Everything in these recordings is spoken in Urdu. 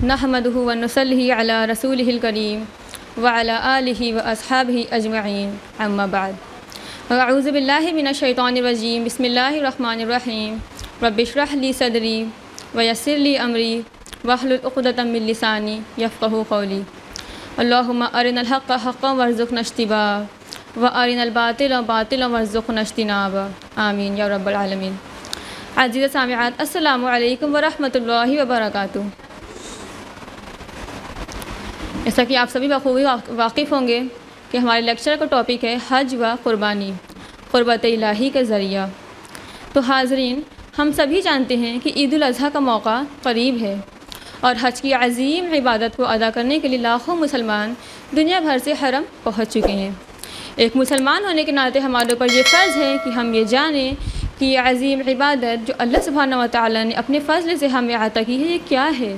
نحمدہ و نصلی علی رسولہ الکریم وعلی آلہ و اصحابہ اجمعین اما بعد اعوذ باللہ من الشیطان الرجیم بسم اللہ الرحمن الرحیم رب اشرح لی صدری ویسر لی امری واحلل عقدۃ من لسانی یفقہوا قولی اللہم ارنا الحق حقا وارزقنا اتباعہ وارنا الباطل باطلا وارزقنا اجتنابہ آمین یا رب العالمین۔ عزیز سامعات، السلام علیکم ورحمۃ اللہ وبرکاتہ۔ جیسا کہ آپ سبھی بخوبی واقف ہوں گے کہ ہمارے لیکچر کا ٹاپک ہے حج و قربانی، قربت الہی کا ذریعہ۔ تو حاضرین، ہم سبھی جانتے ہیں کہ عید الاضحیٰ کا موقع قریب ہے اور حج کی عظیم عبادت کو ادا کرنے کے لیے لاکھوں مسلمان دنیا بھر سے حرم پہنچ چکے ہیں۔ ایک مسلمان ہونے کے ناطے ہمارے اوپر یہ فرض ہے کہ ہم یہ جانیں کہ یہ عظیم عبادت جو اللہ سبحانہ و تعالیٰ نے اپنے فضل سے ہمیں عطا کی ہے، یہ کیا ہے،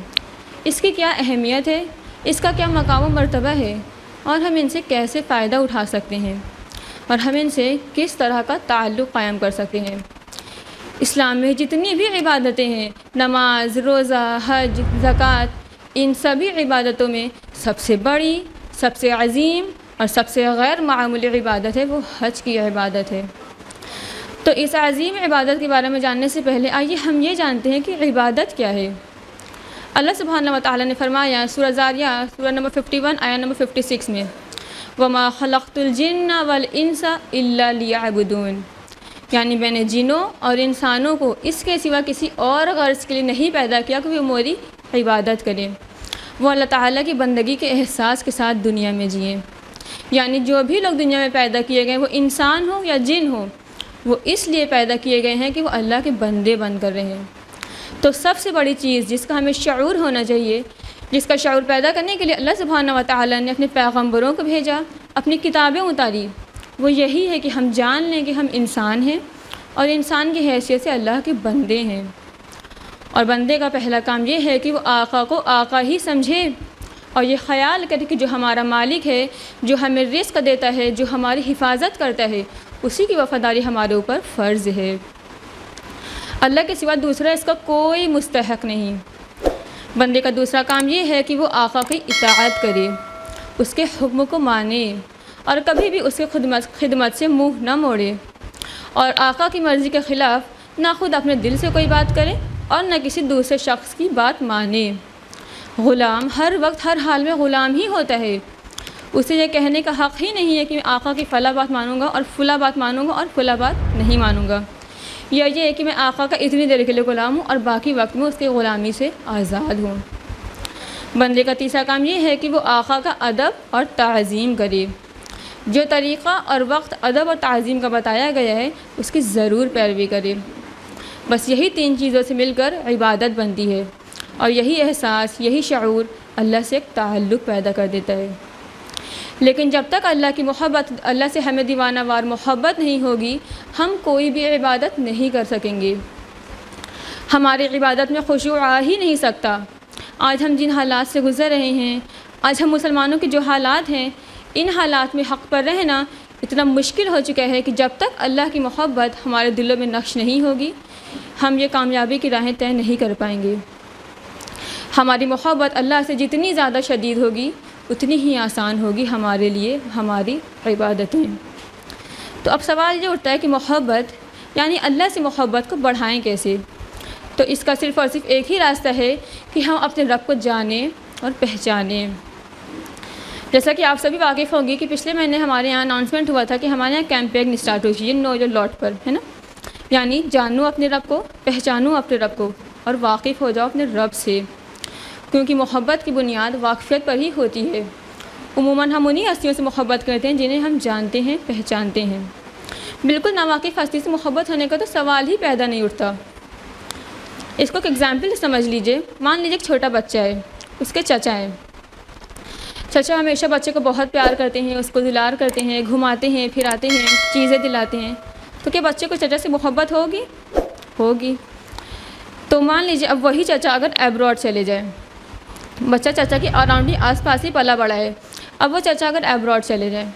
اس کی کیا اہمیت ہے، اس کا کیا مقام و مرتبہ ہے، اور ہم ان سے کیسے فائدہ اٹھا سکتے ہیں اور ہم ان سے کس طرح کا تعلق قائم کر سکتے ہیں۔ اسلام میں جتنی بھی عبادتیں ہیں، نماز، روزہ، حج، زکوٰۃ، ان سبھی عبادتوں میں سب سے بڑی، سب سے عظیم اور سب سے غیر معمولی عبادت ہے وہ حج کی عبادت ہے۔ تو اس عظیم عبادت کے بارے میں جاننے سے پہلے آئیے ہم یہ جانتے ہیں کہ عبادت کیا ہے۔ اللہ سبحانہ و تعالیٰ نے فرمایا سورہ زاریات سورہ نمبر 51 آیت نمبر 56 میں وَمَا خَلَقْتُ الْجِنَّ وَالْإِنسَ إِلَّا لِيَعْبُدُونَ، یعنی میں نے جنوں اور انسانوں کو اس کے سوا کسی اور غرض کے لیے نہیں پیدا کیا کہ وہ میری عبادت کریں، وہ اللہ تعالیٰ کی بندگی کے احساس کے ساتھ دنیا میں جئیں۔ یعنی جو بھی لوگ دنیا میں پیدا کیے گئے، وہ انسان ہو یا جن ہو، وہ اس لیے پیدا کیے گئے ہیں کہ وہ اللہ کے بندے بن کر رہیں۔ تو سب سے بڑی چیز جس کا ہمیں شعور ہونا چاہیے، جس کا شعور پیدا کرنے کے لیے اللہ سبحانہ و تعالیٰ نے اپنے پیغمبروں کو بھیجا، اپنی کتابیں اتاری، وہ یہی ہے کہ ہم جان لیں کہ ہم انسان ہیں اور انسان کی حیثیت سے اللہ کے بندے ہیں۔ اور بندے کا پہلا کام یہ ہے کہ وہ آقا کو آقا ہی سمجھے اور یہ خیال کرے کہ جو ہمارا مالک ہے، جو ہمیں رزق دیتا ہے، جو ہماری حفاظت کرتا ہے، اسی کی وفاداری ہمارے اوپر فرض ہے۔ اللہ کے سوا دوسرا اس کا کوئی مستحق نہیں۔ بندے کا دوسرا کام یہ ہے کہ وہ آقا کی اطاعت کرے، اس کے حکم کو مانے اور کبھی بھی اس کے خدمت سے منہ نہ موڑے، اور آقا کی مرضی کے خلاف نہ خود اپنے دل سے کوئی بات کرے اور نہ کسی دوسرے شخص کی بات مانے۔ غلام ہر وقت ہر حال میں غلام ہی ہوتا ہے، اسے یہ کہنے کا حق ہی نہیں ہے کہ میں آقا کی فلاں بات مانوں گا اور فلاں بات مانوں گا اور فلاں بات نہیں مانوں گا، یا یہ ہے کہ میں آقا کا اتنی دیر کے لیے غلام ہوں اور باقی وقت میں اس کی غلامی سے آزاد ہوں۔ بندے کا تیسرا کام یہ ہے کہ وہ آقا کا ادب اور تعظیم کرے، جو طریقہ اور وقت ادب اور تعظیم کا بتایا گیا ہے اس کی ضرور پیروی کرے۔ بس یہی تین چیزوں سے مل کر عبادت بنتی ہے، اور یہی احساس، یہی شعور اللہ سے ایک تعلق پیدا کر دیتا ہے۔ لیکن جب تک اللہ کی محبت، اللہ سے ہمیں دیوانہ وار محبت نہیں ہوگی، ہم کوئی بھی عبادت نہیں کر سکیں گے۔ ہماری عبادت میں خشوع آ ہی نہیں سکتا۔ آج ہم جن حالات سے گزر رہے ہیں، آج ہم مسلمانوں کے جو حالات ہیں، ان حالات میں حق پر رہنا اتنا مشکل ہو چکا ہے کہ جب تک اللہ کی محبت ہمارے دلوں میں نقش نہیں ہوگی، ہم یہ کامیابی کی راہیں طے نہیں کر پائیں گے۔ ہماری محبت اللہ سے جتنی زیادہ شدید ہوگی، اتنی ہی آسان ہوگی ہمارے لیے ہماری عبادتیں۔ تو اب سوال یہ اٹھتا ہے کہ محبت یعنی اللہ سے محبت کو بڑھائیں کیسے؟ تو اس کا صرف اور صرف ایک ہی راستہ ہے کہ ہم اپنے رب کو جانیں اور پہچانیں۔ جیسا کہ آپ سبھی واقف ہوں گے کہ پچھلے مہینے ہمارے یہاں اناؤنسمنٹ ہوا تھا کہ ہمارے یہاں کیمپین اسٹارٹ ہو چکی ہے، نو یور لاٹ پر، ہے نا، یعنی جانو اپنے رب کو، پہچانو اپنے رب کو اور واقف ہو جاؤ اپنے رب سے، کیونکہ محبت کی بنیاد واقفیت پر ہی ہوتی ہے۔ عموماً ہم انہی ہستیوں سے محبت کرتے ہیں جنہیں ہم جانتے ہیں، پہچانتے ہیں۔ بالکل ناواقف ہستی سے محبت ہونے کا تو سوال ہی پیدا نہیں اٹھتا۔ اس کو ایک ایگزامپل سمجھ لیجئے۔ مان لیجئے ایک چھوٹا بچہ ہے، اس کے چچا ہیں۔ چچا ہمیشہ بچے کو بہت پیار کرتے ہیں، اس کو دلار کرتے ہیں، گھماتے ہیں، پھراتے ہیں، چیزیں دلاتے ہیں، تو کیا بچے کو چچا سے محبت ہوگی؟ تو مان لیجئے اب وہی چچا اگر ایبراڈ چلے جائے، بچہ چچا کے اراؤنڈ ہی آس پاس ہی پلا بڑا ہے، اب وہ چچا اگر ایبراڈ چلے جائیں،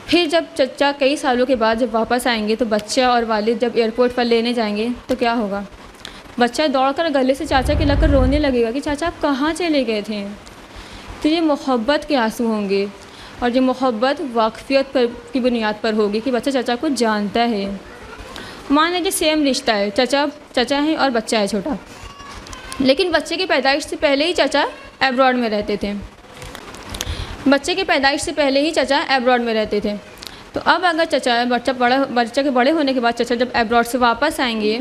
پھر جب چچا کئی سالوں کے بعد جب واپس آئیں گے تو بچہ اور والد جب ایئرپورٹ پر لینے جائیں گے تو کیا ہوگا؟ بچہ دوڑ کر گلے سے چاچا کے لگ کر رونے لگے گا کہ چاچا آپ کہاں چلے گئے تھے. تو یہ محبت کے آنسو ہوں گے، اور یہ محبت واقفیت پر کی بنیاد پر ہوگی کہ بچہ چاچا کو جانتا ہے. مان لیجیے سیم رشتہ ہے، چچا ہے اور بچہ ہے چھوٹا، لیکن بچے کی پیدائش سے پہلے ہی چچا ایبراڈ میں رہتے تھے. بچے کی پیدائش سے پہلے ہی چچا ایبراڈ میں رہتے تھے. تو اب اگر بچہ کے بڑے ہونے کے بعد چچا جب ایبراڈ سے واپس آئیں گے،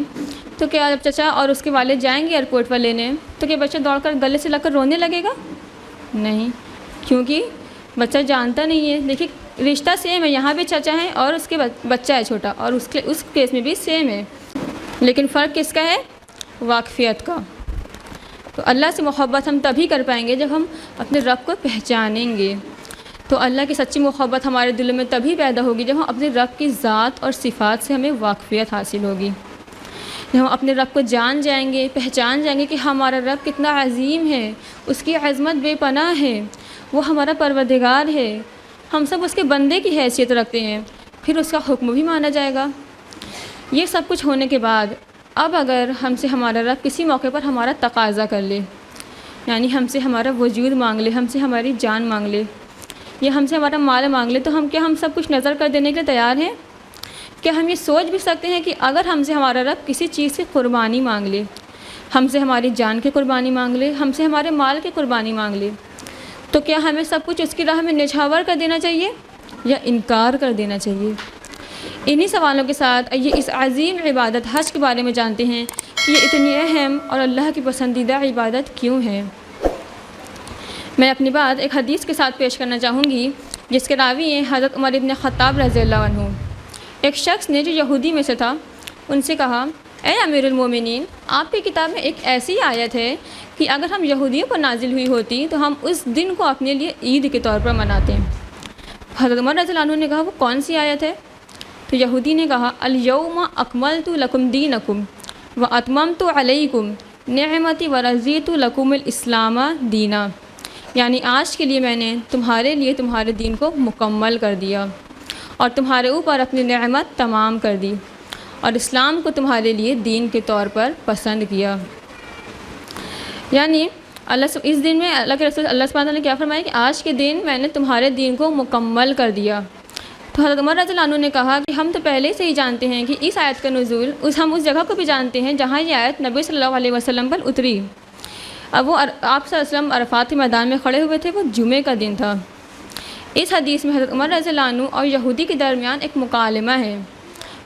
تو کیا جب چچا اور اس کے والد جائیں گے ایئرپورٹ پر لینے، تو کیا بچہ دوڑ کر گلے سے لگ کر رونے لگے گا؟ نہیں، کیونکہ بچہ جانتا نہیں ہے. دیکھیے رشتہ سیم ہے، یہاں بھی چچا ہے اور اس کے بچہ ہے چھوٹا، اور اس کیس میں بھی سیم ہے، لیکن فرق کس کا ہے؟ واقفیت کا. تو اللہ سے محبت ہم تبھی کر پائیں گے جب ہم اپنے رب کو پہچانیں گے. تو اللہ کی سچی محبت ہمارے دلوں میں تبھی پیدا ہوگی جب ہم اپنے رب کی ذات اور صفات سے ہمیں واقفیت حاصل ہوگی. جب ہم اپنے رب کو جان جائیں گے، پہچان جائیں گے کہ ہمارا رب کتنا عظیم ہے، اس کی عظمت بے پناہ ہے، وہ ہمارا پروردگار ہے، ہم سب اس کے بندے کی حیثیت رکھتے ہیں، پھر اس کا حکم بھی مانا جائے گا. یہ سب کچھ ہونے کے بعد اب اگر ہم سے ہمارا رب کسی موقع پر ہمارا تقاضا کر لے، یعنی ہم سے ہمارا وجود مانگ لے، ہم سے ہماری جان مانگ لے، یا ہم سے ہمارا مال مانگ لے، تو ہم سب کچھ نظر کر دینے کے لیے تیار ہیں؟ کیا ہم یہ سوچ بھی سکتے ہیں کہ اگر ہم سے ہمارا رب کسی چیز کی قربانی مانگ لے، ہم سے ہماری جان کی قربانی مانگ لے، ہم سے ہمارے مال کی قربانی مانگ لے، تو کیا ہمیں سب کچھ اس کی راہ میں نچھاور کر دینا چاہیے یا انکار کر دینا چاہیے؟ انہی سوالوں کے ساتھ یہ اس عظیم عبادت حج کے بارے میں جانتے ہیں کہ یہ اتنی اہم اور اللہ کی پسندیدہ عبادت کیوں ہے. میں اپنی بات ایک حدیث کے ساتھ پیش کرنا چاہوں گی جس کے راوی ہیں حضرت عمر ابن خطاب رضی اللہ عنہ. ایک شخص نے جو یہودی میں سے تھا ان سے کہا، اے امیر المومنین، آپ کی کتاب میں ایک ایسی آیت ہے کہ اگر ہم یہودیوں پر نازل ہوئی ہوتی تو ہم اس دن کو اپنے لیے عید کے طور پر مناتے ہیں. حضرت عمر رضی اللہ عنہ نے کہا وہ کون سی آیت ہے؟ تو یہودی نے کہا، الیوم اکملت لکم دینکم واتممت علیکم نعمتی ورضیت لکم الاسلام دینا. یعنی آج کے لیے میں نے تمہارے لیے تمہارے دین کو مکمل کر دیا اور تمہارے اوپر اپنی نعمت تمام کر دی اور اسلام کو تمہارے لیے دین کے طور پر پسند کیا. یعنی اس دن میں اللہ کے رسول اللہ سبحانہ وتعالیٰ نے کیا فرمایا کہ آج کے دن میں نے تمہارے دین کو مکمل کر دیا. تو حضرت عمر رضی اللہ عنہ نے کہا کہ ہم تو پہلے سے ہی جانتے ہیں کہ اس آیت کا نزول ہم اس جگہ کو بھی جانتے ہیں جہاں یہ آیت نبی صلی اللہ علیہ وسلم پر اتری. اب وہ آپ صلی اللہ علیہ وسلم عرفات کے میدان میں کھڑے ہوئے تھے، وہ جمعے کا دن تھا. اس حدیث میں حضرت عمر رضی اللہ عنہ اور یہودی کے درمیان ایک مکالمہ ہے.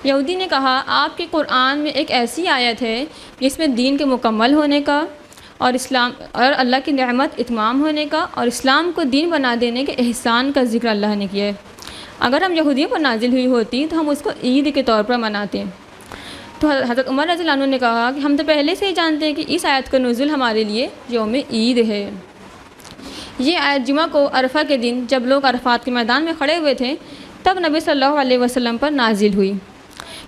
یہودی نے کہا، آپ کے قرآن میں ایک ایسی آیت ہے جس میں دین کے مکمل ہونے کا اور اللہ کی نعمت اتمام ہونے کا اور اسلام کو دین بنا دینے کے احسان کا ذکر اللہ نے کیا ہے. اگر ہم یہودیوں پر نازل ہوئی ہوتی تو ہم اس کو عید کے طور پر مناتے ہیں. تو حضرت عمر رضی اللہ عنہ نے کہا کہ ہم تو پہلے سے ہی جانتے ہیں کہ اس آیت کا نزول ہمارے لیے یوم عید ہے. یہ آیت جمعہ کو عرفہ کے دن جب لوگ عرفات کے میدان میں کھڑے ہوئے تھے تب نبی صلی اللہ علیہ وسلم پر نازل ہوئی.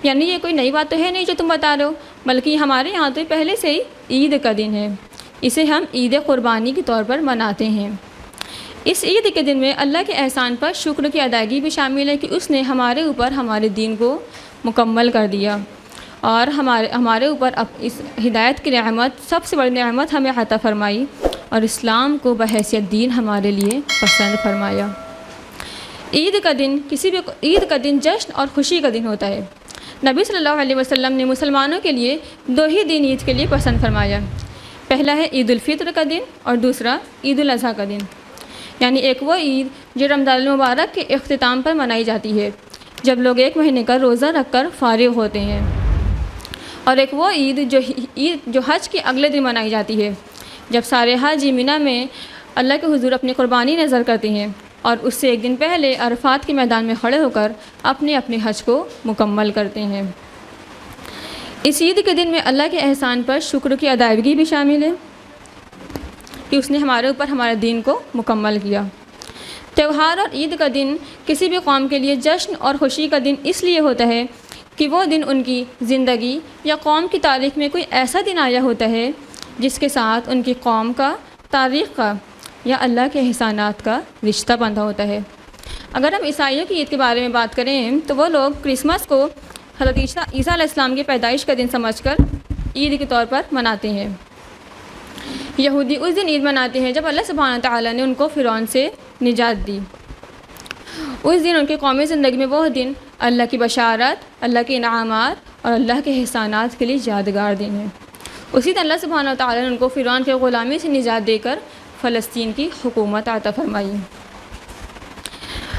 یعنی یہ کوئی نئی بات تو ہے نہیں جو تم بتا رہے ہو، بلکہ یہ ہمارے یہاں تو پہلے سے ہی عید کا دن ہے. اسے ہم عید قربانی کے طور پر مناتے ہیں. اس عید کے دن میں اللہ کے احسان پر شکر کی ادائیگی بھی شامل ہے کہ اس نے ہمارے اوپر ہمارے دین کو مکمل کر دیا اور ہمارے اوپر اس ہدایت کی نعمت، سب سے بڑی نعمت ہمیں عطا فرمائی اور اسلام کو بحیثیت دین ہمارے لیے پسند فرمایا. عید کا دن جشن اور خوشی کا دن ہوتا ہے. نبی صلی اللہ علیہ وسلم نے مسلمانوں کے لیے 2 ہی دن عید کے لیے پسند فرمایا. پہلا ہے عید الفطر کا دن اور دوسرا عید الاضحیٰ کا دن. یعنی ایک وہ عید جو رمضان المبارک کے اختتام پر منائی جاتی ہے جب لوگ 1 مہینے کا روزہ رکھ کر فارغ ہوتے ہیں، اور ایک وہ عید جو حج کے اگلے دن منائی جاتی ہے جب سارے حاجی مینا میں اللہ کے حضور اپنی قربانی نظر کرتے ہیں اور اس سے 1 دن پہلے عرفات کے میدان میں کھڑے ہو کر اپنے حج کو مکمل کرتے ہیں. اس عید کے دن میں اللہ کے احسان پر شکر کی ادائیگی بھی شامل ہے کہ اس نے ہمارے اوپر ہمارے دین کو مکمل کیا. تہوار اور عید کا دن کسی بھی قوم کے لیے جشن اور خوشی کا دن اس لیے ہوتا ہے کہ وہ دن ان کی زندگی یا قوم کی تاریخ میں کوئی ایسا دن آیا ہوتا ہے جس کے ساتھ ان کی قوم کا، تاریخ کا یا اللہ کے احسانات کا رشتہ بندھا ہوتا ہے. اگر ہم عیسائیوں کی عید کے بارے میں بات کریں تو وہ لوگ کرسمس کو حضرت عیسیٰ علیہ السلام کی پیدائش کا دن سمجھ کر عید کے طور پر مناتے ہیں۔ یہودی اس دن عید مناتے ہیں جب اللہ سبحانہ تعالیٰ نے ان کو فرعون سے نجات دی۔ اس دن ان کی قومی زندگی میں وہ دن اللہ کی بشارت، اللہ کے انعامات اور اللہ کے احسانات کے لیے یادگار دن ہے۔ اسی دن اللہ سبحانہ تعالیٰ نے ان کو فرعون کے غلامی سے نجات دے کر فلسطین کی حکومت عطا فرمائی۔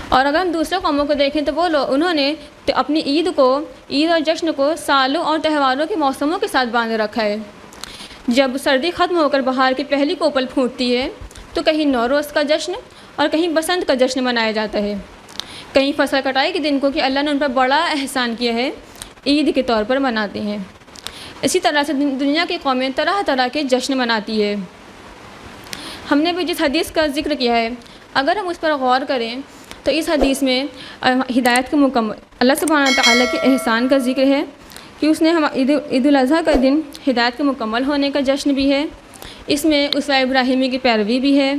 اور اگر ہم دوسرے قوموں کو دیکھیں تو انہوں نے اپنی عید اور جشن کو سالوں اور تہواروں کے موسموں کے ساتھ باندھ رکھا ہے۔ جب سردی ختم ہو کر بہار کی پہلی کوپل پھوٹتی ہے تو کہیں نوروز کا جشن اور کہیں بسنت کا جشن منایا جاتا ہے۔ کہیں فصل کٹائی کے دن کو کہ اللہ نے ان پر بڑا احسان کیا ہے عید کے طور پر مناتے ہیں۔ اسی طرح سے دنیا کی قومیں طرح طرح کے جشن مناتی ہے۔ ہم نے بھی جس حدیث کا ذکر کیا ہے اگر ہم اس پر غور کریں تو اس حدیث میں ہدایت کے مکمل اللہ سبحانہ تعالیٰ کے احسان کا ذکر ہے کہ اس نے عید الاضحیٰ کا دن ہدایت کے مکمل ہونے کا جشن بھی ہے۔ اس میں اسوہ ابراہیمی کی پیروی بھی ہے۔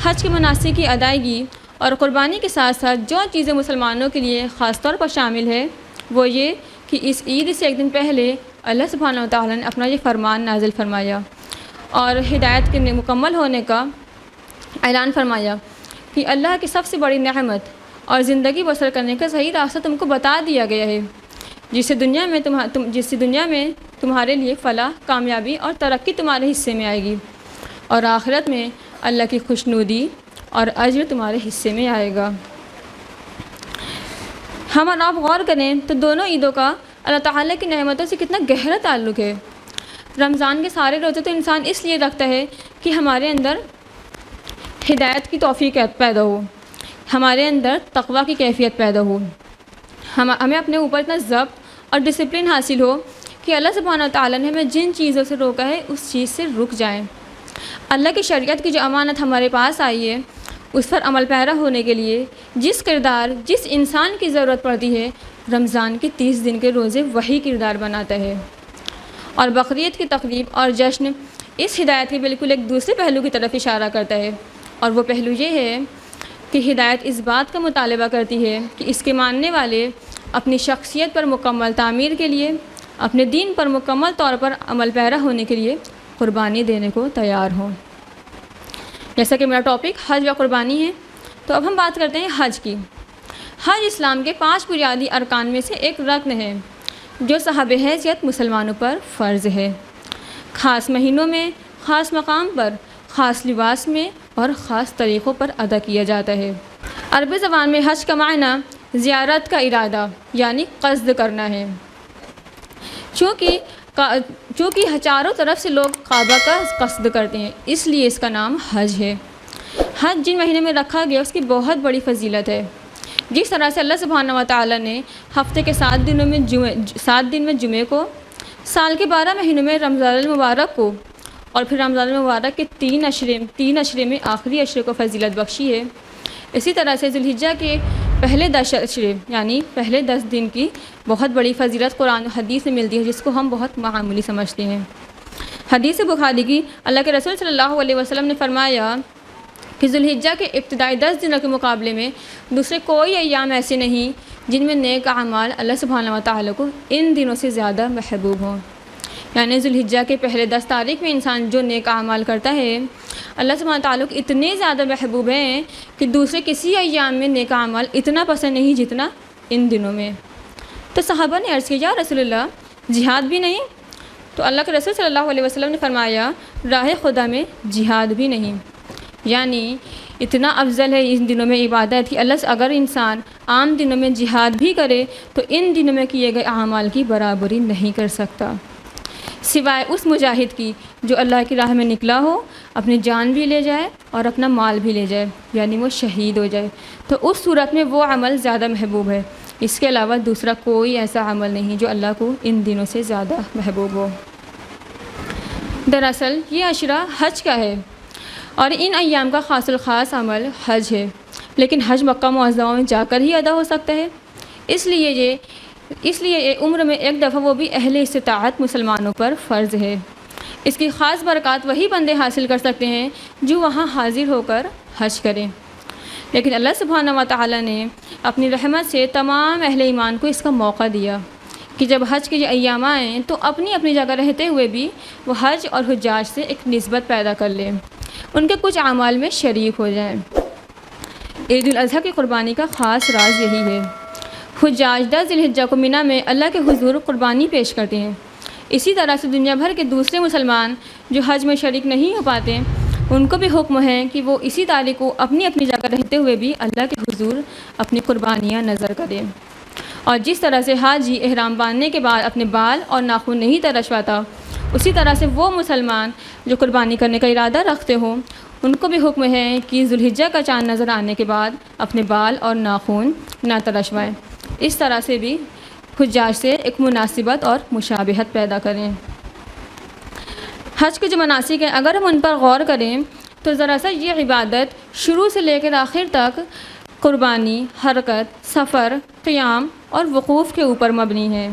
حج کے مناسک کی ادائیگی اور قربانی کے ساتھ ساتھ جو چیزیں مسلمانوں کے لیے خاص طور پر شامل ہے وہ یہ کہ اس عید سے ایک دن پہلے اللہ سبحانہ تعالیٰ نے اپنا یہ فرمان نازل فرمایا اور ہدایت کے مکمل ہونے کا اعلان فرمایا کہ اللہ کی سب سے بڑی نعمت اور زندگی بسر کرنے کا صحیح راستہ تم کو بتا دیا گیا ہے، جس سے دنیا میں تمہارے لیے فلاح، کامیابی اور ترقی تمہارے حصے میں آئے گی، اور آخرت میں اللہ کی خوشنودی اور اجر تمہارے حصے میں آئے گا۔ ہم اور آپ غور کریں تو دونوں عیدوں کا اللہ تعالیٰ کی نعمتوں سے کتنا گہرا تعلق ہے۔ رمضان کے سارے روزے تو انسان اس لیے رکھتا ہے کہ ہمارے اندر ہدایت کی توفیق پیدا ہو، ہمارے اندر تقویٰ کی کیفیت پیدا ہو، ہمیں اپنے اوپر اتنا ضبط اور ڈسپلن حاصل ہو کہ اللہ سبحانہ تعالیٰ نے ہمیں جن چیزوں سے روکا ہے اس چیز سے رک جائیں۔ اللہ کی شریعت کی جو امانت ہمارے پاس آئی ہے اس پر عمل پیرا ہونے کے لیے جس انسان کی ضرورت پڑتی ہے رمضان کے 30 دن کے روزے وہی کردار بناتا ہے۔ اور بقرعید کی تقریب اور جشن اس ہدایت کے بالکل ایک دوسرے پہلو کی طرف اشارہ کرتا ہے، اور وہ پہلو یہ ہے کہ ہدایت اس بات کا مطالبہ کرتی ہے کہ اس کے ماننے والے اپنی شخصیت پر مکمل تعمیر کے لیے، اپنے دین پر مکمل طور پر عمل پیرا ہونے کے لیے قربانی دینے کو تیار ہوں۔ جیسا کہ میرا ٹاپک حج و قربانی ہے تو اب ہم بات کرتے ہیں حج کی۔ حج اسلام کے 5 بنیادی ارکان میں سے ایک رکن ہے جو صاحب حیثیت مسلمانوں پر فرض ہے۔ خاص مہینوں میں، خاص مقام پر، خاص لباس میں اور خاص طریقوں پر ادا کیا جاتا ہے۔ عربی زبان میں حج کا معنی زیارت کا ارادہ یعنی قصد کرنا ہے۔ چونکہ چاروں طرف سے لوگ کعبہ کا قصد کرتے ہیں اس لیے اس کا نام حج ہے۔ حج جن مہینے میں رکھا گیا اس کی بہت بڑی فضیلت ہے۔ جس طرح سے اللہ سبحانہ و تعالیٰ نے ہفتے کے 7 دن میں جمعے کو، سال کے 12 مہینوں میں رمضان المبارک کو اور پھر رمضان المبارک کے 3 اشرے میں آخری اشرے کو فضیلت بخشی ہے۔ اسی طرح سے ذوالحجہ کے پہلے 10 اشرے یعنی پہلے 10 دن کی بہت بڑی فضیلت قرآن و حدیث میں ملتی ہے جس کو ہم بہت معمولی سمجھتے ہیں۔ حدیث بخاری کی اللہ کے رسول صلی اللہ علیہ وسلم نے فرمایا کہ ذوالحجہ کے ابتدائی 10 دنوں کے مقابلے میں دوسرے کوئی ایام ایسے نہیں جن میں نیک اعمال اللہ سبحانہ و تعالیٰ کو ان دنوں سے زیادہ محبوب ہوں۔ یعنی ذوالحجہ کے پہلے 10 تاریخ میں انسان جو نیک اعمال کرتا ہے اللہ سبحانہ تعالیٰ کو اتنے زیادہ محبوب ہیں کہ دوسرے کسی ایام میں نیک اعمال اتنا پسند نہیں جتنا ان دنوں میں۔ تو صحابہ نے عرض کیا یا رسول اللہ جہاد بھی نہیں؟ تو اللہ کے رسول صلی اللہ علیہ وسلم نے فرمایا راہ خدا میں جہاد بھی نہیں، یعنی اتنا افضل ہے ان دنوں میں عبادت کہ اللہ اگر انسان عام دنوں میں جہاد بھی کرے تو ان دنوں میں کیے گئے اعمال کی برابری نہیں کر سکتا، سوائے اس مجاہد کی جو اللہ کی راہ میں نکلا ہو، اپنی جان بھی لے جائے اور اپنا مال بھی لے جائے، یعنی وہ شہید ہو جائے، تو اس صورت میں وہ عمل زیادہ محبوب ہے۔ اس کے علاوہ دوسرا کوئی ایسا عمل نہیں جو اللہ کو ان دنوں سے زیادہ محبوب ہو۔ دراصل یہ عشرہ حج کا ہے اور ان ایام کا خاص الخاص عمل حج ہے، لیکن حج مکہ معظمہ میں جا کر ہی ادا ہو سکتا ہے۔ اس لیے یہ عمر میں ایک دفعہ وہ بھی اہل استطاعت مسلمانوں پر فرض ہے۔ اس کی خاص برکات وہی بندے حاصل کر سکتے ہیں جو وہاں حاضر ہو کر حج کریں، لیکن اللہ سبحانہ و تعالیٰ نے اپنی رحمت سے تمام اہل ایمان کو اس کا موقع دیا، کہ جب حج کے یہ ایام آئیں تو اپنی اپنی جگہ رہتے ہوئے بھی وہ حج اور حجاج سے ایک نسبت پیدا کر لیں، ان کے کچھ اعمال میں شریک ہو جائیں۔ عید الاضحیٰ کی قربانی کا خاص راز یہی ہے۔ حجاج 10 ذی الحجہ کو منی میں اللہ کے حضور قربانی پیش کرتے ہیں۔ اسی طرح سے دنیا بھر کے دوسرے مسلمان جو حج میں شریک نہیں ہو پاتے، ان کو بھی حکم ہے کہ وہ اسی تاریخ کو اپنی اپنی جگہ رہتے ہوئے بھی اللہ کے حضور اپنی قربانیاں نظر کریں۔ اور جس طرح سے حاجی احرام باندھنے کے بعد اپنے بال اور ناخن نہیں تراشواتا، اسی طرح سے وہ مسلمان جو قربانی کرنے کا ارادہ رکھتے ہوں، ان کو بھی حکم ہے کہ ذی الحجہ کا چاند نظر آنے کے بعد اپنے بال اور ناخن نہ تراشوائیں۔ اس طرح سے بھی حجاج سے ایک مناسبت اور مشابہت پیدا کریں۔ حج کے جو مناسک ہیں، اگر ہم ان پر غور کریں تو ذرا سا یہ عبادت شروع سے لے کر آخر تک قربانی، حرکت، سفر، قیام اور وقوف کے اوپر مبنی ہے۔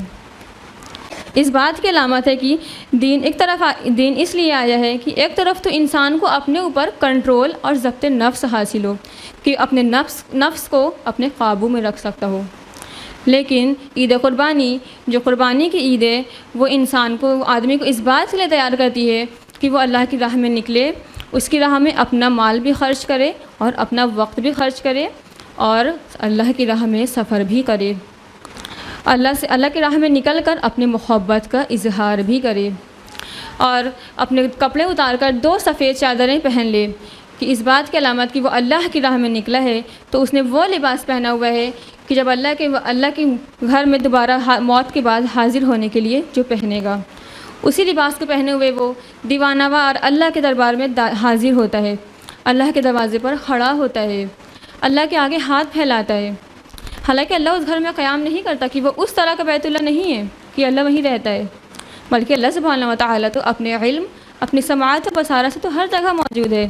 اس بات کی علامت ہے کہ دین اس لیے آیا ہے کہ ایک طرف تو انسان کو اپنے اوپر کنٹرول اور ضبط نفس حاصل ہو کہ اپنے نفس کو اپنے قابو میں رکھ سکتا ہو، لیکن عید قربانی جو قربانی کی عید ہے وہ انسان کو، آدمی کو اس بات کے لیے تیار کرتی ہے کہ وہ اللہ کی راہ میں نکلے، اس کی راہ میں اپنا مال بھی خرچ کرے اور اپنا وقت بھی خرچ کرے اور اللہ کی راہ میں سفر بھی کرے، اللہ کی راہ میں نکل کر اپنے محبت کا اظہار بھی کرے اور اپنے کپڑے اتار کر 2 سفید چادریں پہن لے کہ اس بات کی علامت کہ وہ اللہ کی راہ میں نکلا ہے، تو اس نے وہ لباس پہنا ہوا ہے کہ جب اللہ کے گھر میں دوبارہ موت کے بعد حاضر ہونے کے لیے جو پہنے گا، اسی لباس کو پہنے ہوئے وہ دیوانہ وار اللہ کے دربار میں حاضر ہوتا ہے، اللہ کے دروازے پر کھڑا ہوتا ہے، اللہ کے آگے ہاتھ پھیلاتا ہے۔ حالانکہ اللہ اس گھر میں قیام نہیں کرتا کہ وہ اس طرح کا بیت اللہ نہیں ہے کہ اللہ وہیں رہتا ہے، بلکہ اللہ سبحانہ و تعالیٰ تو اپنے علم، اپنی سماعت و بصارت سے تو ہر جگہ موجود ہے،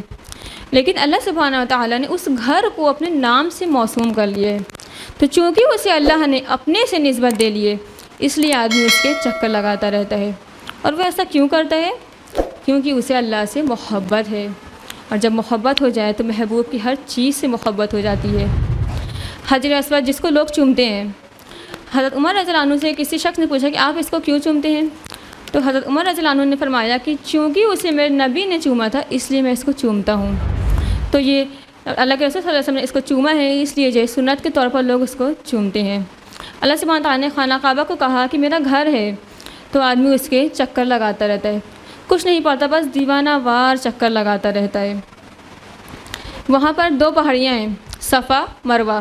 لیکن اللہ سبحانہ و تعالیٰ نے اس گھر کو اپنے نام سے موسوم کر لیا ہے، تو چونکہ اسے اللہ نے اپنے سے نسبت دے لیے، اس لیے آدمی اس کے چکر لگاتا رہتا ہے۔ اور وہ ایسا کیوں کرتا ہے؟ کیونکہ اسے اللہ سے محبت ہے، اور جب محبت ہو جائے تو محبوب کی ہر چیز سے محبت ہو جاتی ہے۔ حجر اسود جس کو لوگ چومتے ہیں، حضرت عمر رضی اللہ عنہ سے کسی شخص نے پوچھا کہ آپ اس کو کیوں چومتے ہیں؟ تو حضرت عمر رضی اللہ عنہ نے فرمایا کہ چونکہ اسے میرے نبی نے چوما تھا اس لیے میں اس کو چومتا ہوں۔ تو یہ اللہ کے رسول صلی اللہ علیہ وسلم نے اس کو چوما ہے، اس لیے جو سنت کے طور پر لوگ اس کو چومتے ہیں۔ اللہ سبحانہ تعالیٰ نے خانہ کعبہ کو کہا کہ میرا گھر ہے، تو آدمی اس کے چکر لگاتا رہتا ہے، کچھ نہیں پڑتا، بس دیوانہ وار چکر لگاتا رہتا ہے۔ وہاں پر 2 پہاڑیاں ہیں، صفا مروہ۔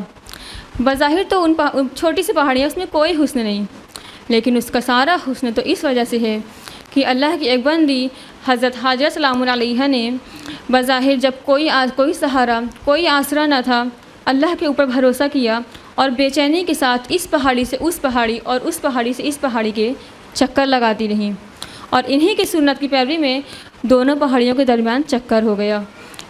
بظاہر تو ان چھوٹی سی پہاڑیاں، اس میں کوئی حسن نہیں، لیکن اس کا سارا حسن تو اس وجہ سے ہے کہ اللہ کی ایک بندی حضرت حاجرہ سلام علیہا نے بظاہر جب کوئی سہارا، کوئی آسرا نہ تھا، اللہ کے اوپر بھروسہ کیا اور بے چینی کے ساتھ اس پہاڑی سے اس پہاڑی اور اس پہاڑی سے اس پہاڑی کے چکر لگاتی رہیں، اور انہی کی سنت کی پیروی میں دونوں پہاڑیوں کے درمیان چکر ہو گیا۔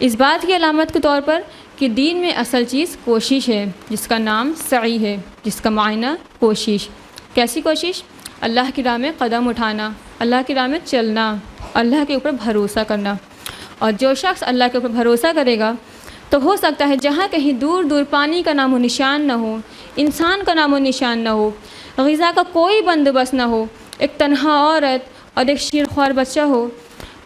اس بات کی علامت کے طور پر کہ دین میں اصل چیز کوشش ہے، جس کا نام سعی ہے، جس کا معنی کوشش۔ کیسی کوشش؟ اللہ کی راہ میں قدم اٹھانا، اللہ کی راہ میں چلنا، اللہ کے اوپر بھروسہ کرنا۔ اور جو شخص اللہ کے اوپر بھروسہ کرے گا تو ہو سکتا ہے جہاں کہیں دور دور پانی کا نام و نشان نہ ہو، انسان کا نام و نشان نہ ہو، غذا کا کوئی بندوبست نہ ہو، ایک تنہا عورت اور ایک شیرخوار بچہ ہو،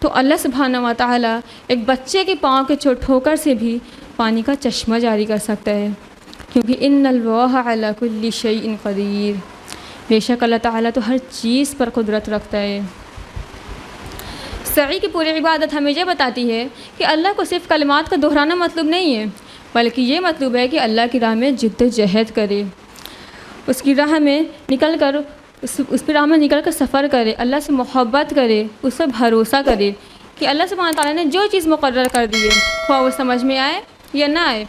تو اللہ سبحانہ و تعالیٰ ایک بچے کے پاؤں کے ٹھوکر سے بھی پانی کا چشمہ جاری کر سکتا ہے، کیونکہ ان اللہ علی کل شیء قدیر، بے شک اللہ تعالیٰ تو ہر چیز پر قدرت رکھتا ہے۔ سعی کی پوری عبادت ہمیں یہ بتاتی ہے کہ اللہ کو صرف کلمات کا دہرانا مطلوب نہیں ہے، بلکہ یہ مطلوب ہے کہ اللہ کی راہ میں جد و جہد کرے، اس کی راہ میں نکل کر راہ میں نکل کر سفر کرے، اللہ سے محبت کرے، اس پر بھروسہ کرے کہ اللہ سبحانہ تعالیٰ نے جو چیز مقرر کر دی ہے، خواہ وہ سمجھ میں آئے یا نہ آئے،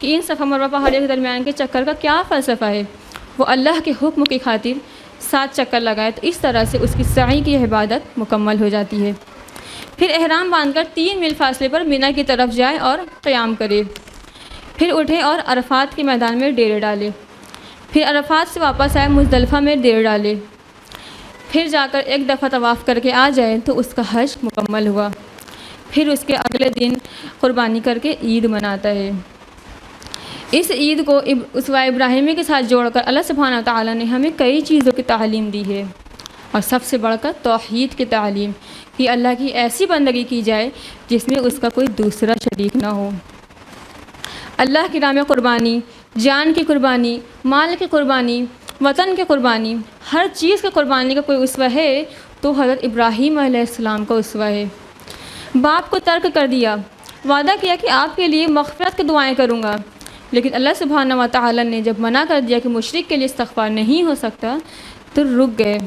کہ ان صفا مروہ پہاڑیوں کے درمیان کے چکر کا کیا فلسفہ ہے، وہ اللہ کے حکم کی خاطر 7 چکر لگائے، تو اس طرح سے اس کی سعی کی عبادت مکمل ہو جاتی ہے۔ پھر احرام باندھ کر 3 میل فاصلے پر منی کی طرف جائے اور قیام کرے، پھر اٹھے اور عرفات کے میدان میں ڈیرے ڈالے، پھر عرفات سے واپس آئے مزدلفہ میں ڈیرے ڈالے، پھر جا کر ایک دفعہ طواف کر کے آ جائے تو اس کا حج مکمل ہوا، پھر اس کے اگلے دن قربانی کر کے عید مناتا ہے۔ اس عید کو اسوہ ابراہیمی کے ساتھ جوڑ کر اللہ سبحانہ و تعالیٰ نے ہمیں کئی چیزوں کی تعلیم دی ہے، اور سب سے بڑھ کر توحید کی تعلیم کہ اللہ کی ایسی بندگی کی جائے جس میں اس کا کوئی دوسرا شریک نہ ہو۔ اللہ کی راہ میں قربانی، جان کی قربانی، مال کی قربانی، وطن کی قربانی، ہر چیز کی قربانی کا کوئی اسوہ ہے تو حضرت ابراہیم علیہ السلام کا اسوہ ہے۔ باپ کو ترک کر دیا، وعدہ کیا کہ آپ کے لیے مغفرت کی دعائیں کروں گا، لیکن اللہ سبحانہ و تعالیٰ نے جب منع کر دیا کہ مشرک کے لیے استغفار نہیں ہو سکتا تو رک گئے۔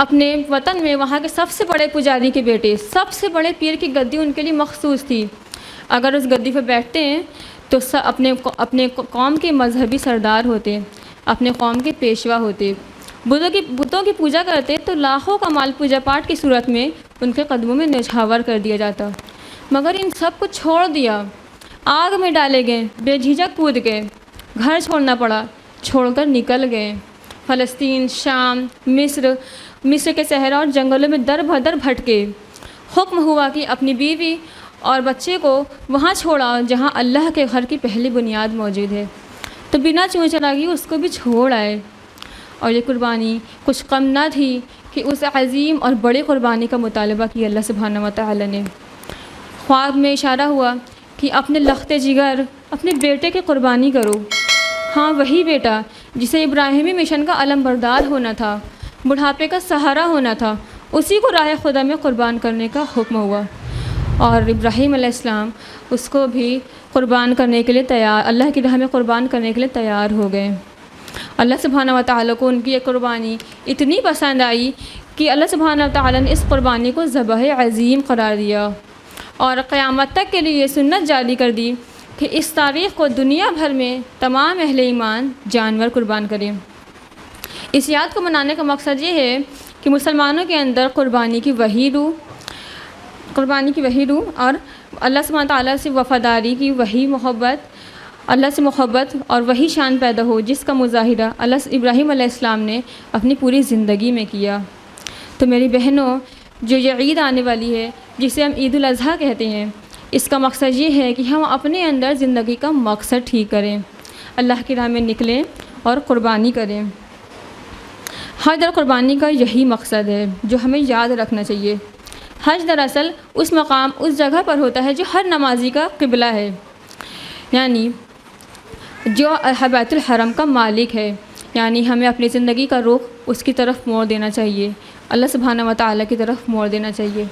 اپنے وطن میں وہاں کے سب سے بڑے پجاری کے بیٹے، سب سے بڑے پیر کی گدی ان کے لیے مخصوص تھی، اگر اس گدی پہ بیٹھتے ہیں تو اپنے قوم کے مذہبی سردار ہوتے، اپنے قوم کے پیشوا ہوتے، بتوں کی پوجا کرتے تو لاکھوں کا مال پوجا پاٹ کی صورت میں ان کے قدموں میں نچھاور کر دیا جاتا، مگر ان سب کو چھوڑ دیا، آگ میں ڈالے گئے، بے جھجک کود گئے، گھر چھوڑنا پڑا، چھوڑ کر نکل گئے، فلسطین، شام، مصر کے صحرا اور جنگلوں میں در بدر بھٹکے، حکم ہوا کہ اپنی بیوی اور بچے کو وہاں چھوڑا جہاں اللہ کے گھر کی پہلی بنیاد موجود ہے، تو بنا چون چراغی اس کو بھی چھوڑ آئے۔ اور یہ قربانی کچھ کم نہ تھی کہ اس عظیم اور بڑی قربانی کا مطالبہ کیا اللہ سبحانہ و تعالی نے۔ خواب میں اشارہ ہوا کہ اپنے لخت جگر، اپنے بیٹے کی قربانی کرو، ہاں وہی بیٹا جسے ابراہیمی مشن کا علم بردار ہونا تھا، بڑھاپے کا سہارا ہونا تھا، اسی کو راہ خدا میں قربان کرنے کا حکم ہوا، اور ابراہیم علیہ السلام اس کو بھی قربان کرنے کے لیے تیار، اللہ کی راہ میں قربان کرنے کے لیے تیار ہو گئے۔ اللہ سبحانہ و تعالیٰ کو ان کی یہ قربانی اتنی پسند آئی کہ اللہ سبحانہ و تعالیٰ نے اس قربانی کو ذبح عظیم قرار دیا، اور قیامت تک کے لیے یہ سنت جاری کر دی کہ اس تاریخ کو دنیا بھر میں تمام اہل ایمان جانور قربان کریں۔ اس یاد کو منانے کا مقصد یہ ہے کہ مسلمانوں کے اندر قربانی کی وہی روح اور اللہ سبحانہ تعالیٰ سے وفاداری کی وہی محبت، اللہ سے محبت اور وہی شان پیدا ہو جس کا مظاہرہ اللہ ابراہیم علیہ السلام نے اپنی پوری زندگی میں کیا۔ تو میری بہنوں، جو یہ عید آنے والی ہے جسے ہم عید الاضحیٰ کہتے ہیں، اس کا مقصد یہ ہے کہ ہم اپنے اندر زندگی کا مقصد ٹھیک کریں، اللہ کی راہ میں نکلیں اور قربانی کریں۔ حج اور قربانی کا یہی مقصد ہے جو ہمیں یاد رکھنا چاہیے۔ حج دراصل اس مقام، اس جگہ پر ہوتا ہے جو ہر نمازی کا قبلہ ہے، یعنی جو بیت الحرم کا مالک ہے، یعنی ہمیں اپنی زندگی کا رخ اس کی طرف موڑ دینا چاہیے، اللہ سبحانہ و تعالیٰ کی طرف موڑ دینا چاہیے۔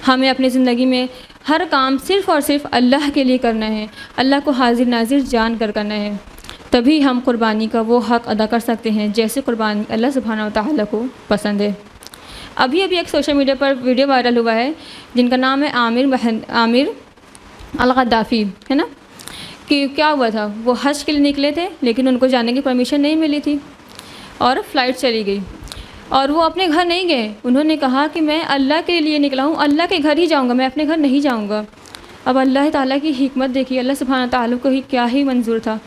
ہمیں اپنی زندگی میں ہر کام صرف اور صرف اللہ کے لیے کرنا ہے، اللہ کو حاضر ناظر جان کر کرنا ہے، تبھی ہم قربانی کا وہ حق ادا کر سکتے ہیں جیسے قربانی اللہ سبحانہ و تعالیٰ کو پسند ہے۔ ابھی ایک سوشل میڈیا پر ویڈیو وائرل ہوا ہے جن کا نام ہے عامر الغدافی، ہے نا، کہ کیا ہوا تھا، وہ حج کے لیے نکلے تھے لیکن ان کو جانے کی پرمیشن نہیں ملی تھی اور فلائٹ چلی گئی، اور وہ اپنے گھر نہیں گئے، انہوں نے کہا کہ میں اللہ کے لیے نکلا ہوں، اللہ کے گھر ہی جاؤں گا، میں اپنے گھر نہیں جاؤں گا۔ اب اللہ تعالیٰ کی حکمت دیکھیے، اللہ سبحانہ تعالیٰ کو ہی کیا ہی منظور تھا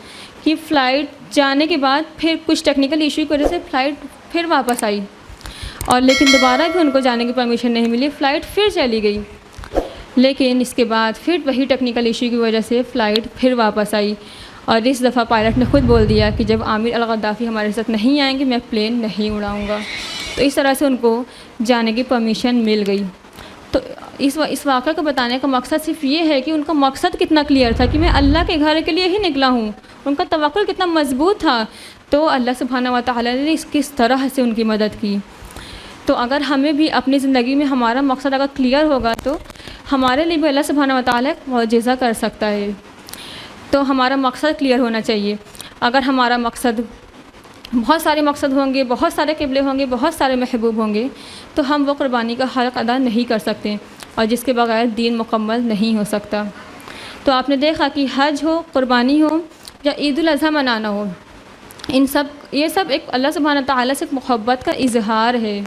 کہ فلائٹ جانے کے بعد پھر کچھ ٹیکنیکل ایشو کی وجہ سے فلائٹ پھر واپس آئی، اور لیکن دوبارہ بھی ان کو جانے کی پرمیشن نہیں ملی، فلائٹ پھر چلی گئی، لیکن اس کے بعد پھر وہی ٹیکنیکل ایشو کی وجہ سے فلائٹ پھر واپس آئی، اور اس دفعہ پائلٹ نے خود بول دیا کہ جب عامر الغدافی ہمارے ساتھ نہیں آئیں گے میں پلین نہیں اڑاؤں گا، تو اس طرح سے ان کو جانے کی پرمیشن مل گئی۔ تو اس واقعہ کو بتانے کا مقصد صرف یہ ہے کہ ان کا مقصد کتنا کلیئر تھا کہ میں اللہ کے گھر کے لیے ہی نکلا ہوں، ان کا توکل کتنا مضبوط تھا، تو اللہ سبحانہ و تعالیٰ نے کس طرح سے ان کی مدد کی۔ تو اگر ہمیں بھی اپنی زندگی میں ہمارا مقصد اگر کلیئر ہوگا تو ہمارے لیے بھی اللہ سبحانہ و تعالیٰ ایک معجزہ کر سکتا ہے۔ تو ہمارا مقصد کلیئر ہونا چاہیے۔ اگر ہمارا مقصد، بہت سارے مقصد ہوں گے، بہت سارے قبلے ہوں گے، بہت سارے محبوب ہوں گے، تو ہم وہ قربانی کا حق ادا نہیں کر سکتے، اور جس کے بغیر دین مکمل نہیں ہو سکتا۔ تو آپ نے دیکھا کہ حج ہو، قربانی ہو یا عید الاضحیٰ منانا ہو، یہ سب ایک اللہ سبحانہ تعالیٰ سے محبت کا اظہار ہے۔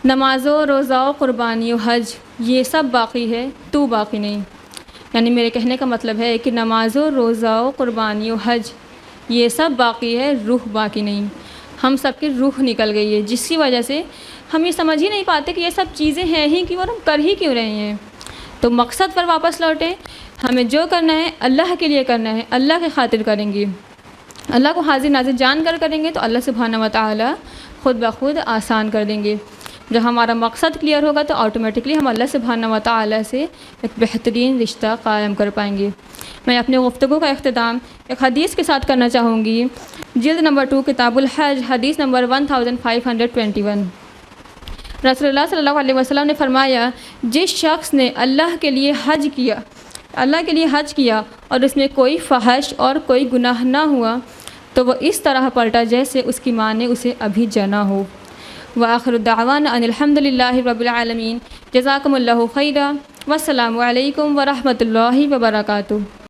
نماز و روزہ و قربانی و حج یہ سب باقی ہے، تو باقی نہیں، یعنی میرے کہنے کا مطلب ہے کہ نماز و روزہ و قربانی و حج یہ سب باقی ہے، روح باقی نہیں۔ ہم سب کی روح نکل گئی ہے، جس کی وجہ سے ہم یہ سمجھ ہی نہیں پاتے کہ یہ سب چیزیں ہیں ہی کیوں اور ہم کر ہی کیوں رہے ہیں۔ تو مقصد پر واپس لوٹیں. ہمیں جو کرنا ہے اللہ کے لیے کرنا ہے، اللہ کی خاطر کریں گے، اللہ کو حاضر ناظر جان کر کریں گے تو اللہ سبحانہ و تعالی خود بخود آسان کر دیں گے. جب ہمارا مقصد کلیئر ہوگا تو آٹومیٹکلی ہم اللہ سبحانہ و تعالی سے ایک بہترین رشتہ قائم کر پائیں گے. میں اپنے گفتگو کا اختتام ایک حدیث کے ساتھ کرنا چاہوں گی. جلد نمبر 2 کتاب الحج، حدیث نمبر 1521. رسول اللہ صلی اللہ علیہ وسلم نے فرمایا، جس شخص نے اللہ کے لیے حج کیا اور اس میں کوئی فحش اور کوئی گناہ نہ ہوا تو وہ اس طرح پلٹا جیسے اس کی ماں نے اسے ابھی جنا ہو. وآخر الدعوانا ان الحمد للہ رب العالمین. جزاکم اللہ خیرا، والسلام علیکم ورحمۃ اللہ وبرکاتہ.